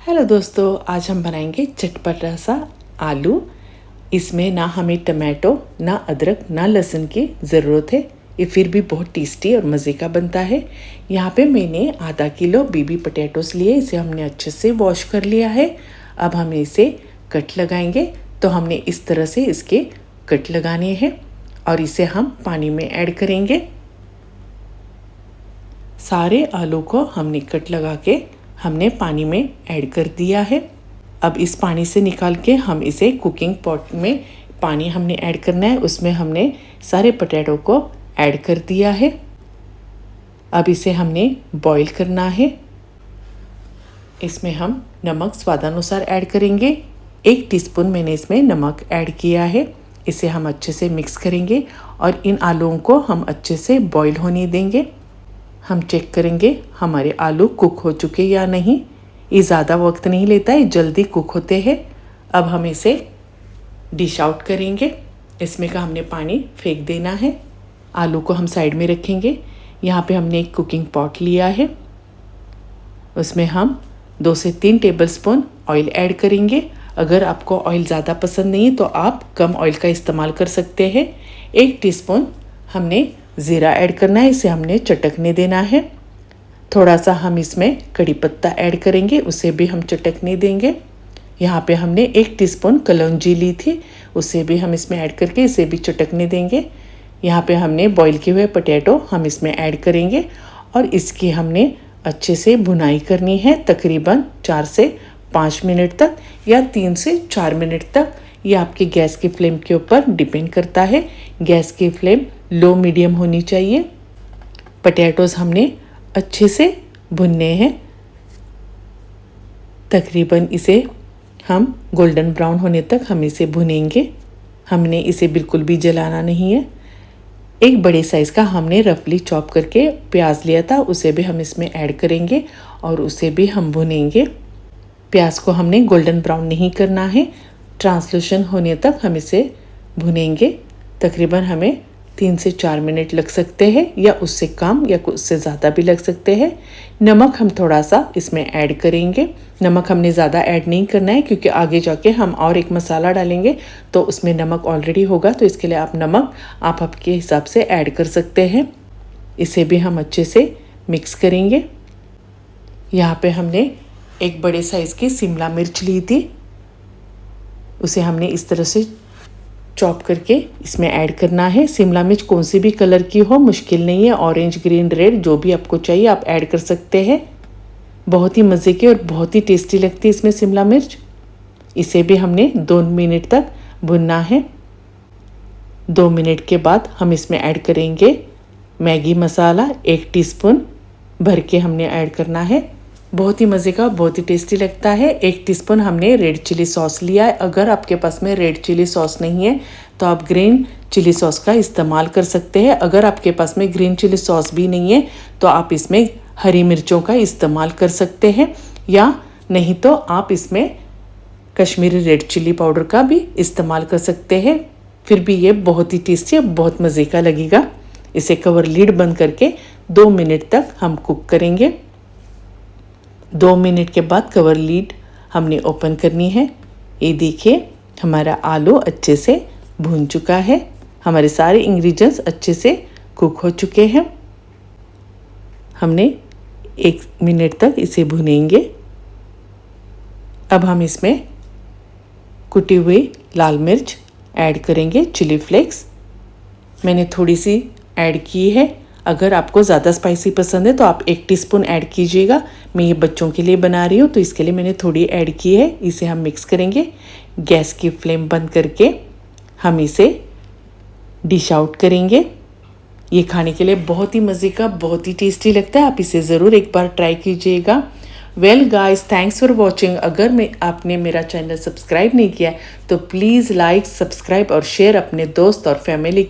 Hello दोस्तों, आज हम बनाएंगे चटपटा सा आलू। इसमें ना हमें टमाटो, ना अदरक, ना लहसुन की ज़रूरत है। ये फिर भी बहुत टेस्टी और मज़े का बनता है। यहाँ पे मैंने आधा किलो बेबी पोटैटोस लिए। इसे हमने अच्छे से वॉश कर लिया है। अब हम इसे कट लगाएंगे। तो हमने इस तरह से इसके कट लगाने हैं और इसे हम पानी में ऐड करेंगे। सारे आलू को हमने कट लगा के हमने पानी में ऐड कर दिया है। अब इस पानी से निकाल के हम इसे कुकिंग पॉट में पानी हमने ऐड करना है, उसमें हमने सारे पोटैटो को ऐड कर दिया है। अब इसे हमने बॉईल करना है। इसमें हम नमक स्वादानुसार ऐड करेंगे। 1 टीस्पून मैंने इसमें नमक ऐड किया है। इसे हम अच्छे से मिक्स करेंगे और इन आलूओं को हम अच्छे से बॉईल होने देंगे। हम चेक करेंगे हमारे आलू कुक हो चुके या नहीं। ये ज़्यादा वक्त नहीं लेता है, जल्दी कुक होते हैं। अब हम इसे डिश आउट करेंगे। इसमें का हमने पानी फेंक देना है। आलू को हम साइड में रखेंगे। यहाँ पे हमने एक कुकिंग पॉट लिया है, उसमें हम 2 से 3 टेबलस्पून ऑयल ऐड करेंगे। अगर आपको ऑयल ज़्यादा पसंद नहीं है तो आप कम ऑयल का इस्तेमाल कर सकते हैं। 1 टीस्पून हमने ज़ीरा ऐड करना है, इसे हमने चटकने देना है। थोड़ा सा हम इसमें कड़ी पत्ता ऐड करेंगे, उसे भी हम चटकने देंगे। यहाँ पे हमने 1 टीस्पून कलौंजी ली थी, उसे भी हम इसमें ऐड करके इसे भी चटकने देंगे। यहाँ पे हमने बॉईल किए हुए पोटैटो हम इसमें ऐड करेंगे और इसकी हमने अच्छे से भुनाई करनी है, तकरीबन 4 से 5 मिनट तक या 3 से 4 मिनट तक। ये आपके गैस की फ्लेम के ऊपर डिपेंड करता है। गैस की फ्लेम लो मीडियम होनी चाहिए। पोटैटोज़ हमने अच्छे से भुनने हैं। तकरीबन इसे हम गोल्डन ब्राउन होने तक हम इसे भुनेंगे। हमने इसे बिल्कुल भी जलाना नहीं है। एक बड़े साइज़ का हमने रफली चॉप करके प्याज लिया था, उसे भी हम इसमें ऐड करेंगे और उसे भी हम भुनेंगे। प्याज को हमने गोल्डन ब्राउन नहीं करना है, ट्रांसलूशन होने तक हम इसे भुनेंगे। तकरीबन हमें 3 से 4 मिनट लग सकते हैं या उससे कम या उससे ज़्यादा भी लग सकते हैं। नमक हम थोड़ा सा इसमें ऐड करेंगे। नमक हमने ज़्यादा ऐड नहीं करना है क्योंकि आगे जाके हम और एक मसाला डालेंगे तो उसमें नमक ऑलरेडी होगा, तो इसके लिए आप नमक आप आपके हिसाब से ऐड कर सकते हैं। इसे भी हम अच्छे से मिक्स करेंगे। यहाँ पे हमने एक बड़े साइज़ की शिमला मिर्च ली थी, उसे हमने इस तरह से चॉप करके इसमें ऐड करना है। शिमला मिर्च कौन सी भी कलर की हो, मुश्किल नहीं है। ऑरेंज, ग्रीन, रेड जो भी आपको चाहिए आप ऐड कर सकते हैं। बहुत ही मज़े की और बहुत ही टेस्टी लगती है इसमें शिमला मिर्च। इसे भी हमने 2 मिनट तक भुनना है। 2 मिनट के बाद हम इसमें ऐड करेंगे मैगी मसाला। 1 टीस्पून भर के हमने ऐड करना है। बहुत ही मज़े का, बहुत ही टेस्टी लगता है। 1 टीस्पून हमने रेड चिली सॉस लिया है। अगर आपके पास में रेड चिली सॉस नहीं है तो आप ग्रीन चिली सॉस का इस्तेमाल कर सकते हैं। अगर आपके पास में ग्रीन चिली सॉस भी नहीं है तो आप इसमें हरी मिर्चों का इस्तेमाल कर सकते हैं, या नहीं तो आप इसमें कश्मीरी रेड चिली पाउडर का भी इस्तेमाल कर सकते हैं। फिर भी ये बहुत ही टेस्टी और बहुत मज़े का लगेगा। इसे कवर लीड बंद करके 2 मिनट तक हम कुक करेंगे। 2 मिनट के बाद कवर लीड हमने ओपन करनी है। ये देखिए हमारा आलू अच्छे से भून चुका है। हमारे सारे इंग्रेडिएंट्स अच्छे से कुक हो चुके हैं। हमने 1 मिनट तक इसे भुनेंगे। अब हम इसमें कुटी हुई लाल मिर्च ऐड करेंगे, चिली फ्लेक्स मैंने थोड़ी सी ऐड की है। अगर आपको ज़्यादा स्पाइसी पसंद है तो आप 1 टीस्पून ऐड कीजिएगा। मैं ये बच्चों के लिए बना रही हूँ तो इसके लिए मैंने थोड़ी ऐड की है। इसे हम मिक्स करेंगे। गैस की फ्लेम बंद करके हम इसे डिश आउट करेंगे। ये खाने के लिए बहुत ही मज़े का, बहुत ही टेस्टी लगता है। आप इसे ज़रूर एक बार ट्राई कीजिएगा। Well guys, thanks for watching. अगर आपने मेरा चैनल सब्सक्राइब नहीं किया तो प्लीज़ लाइक, सब्सक्राइब और शेयर अपने दोस्त और फैमिली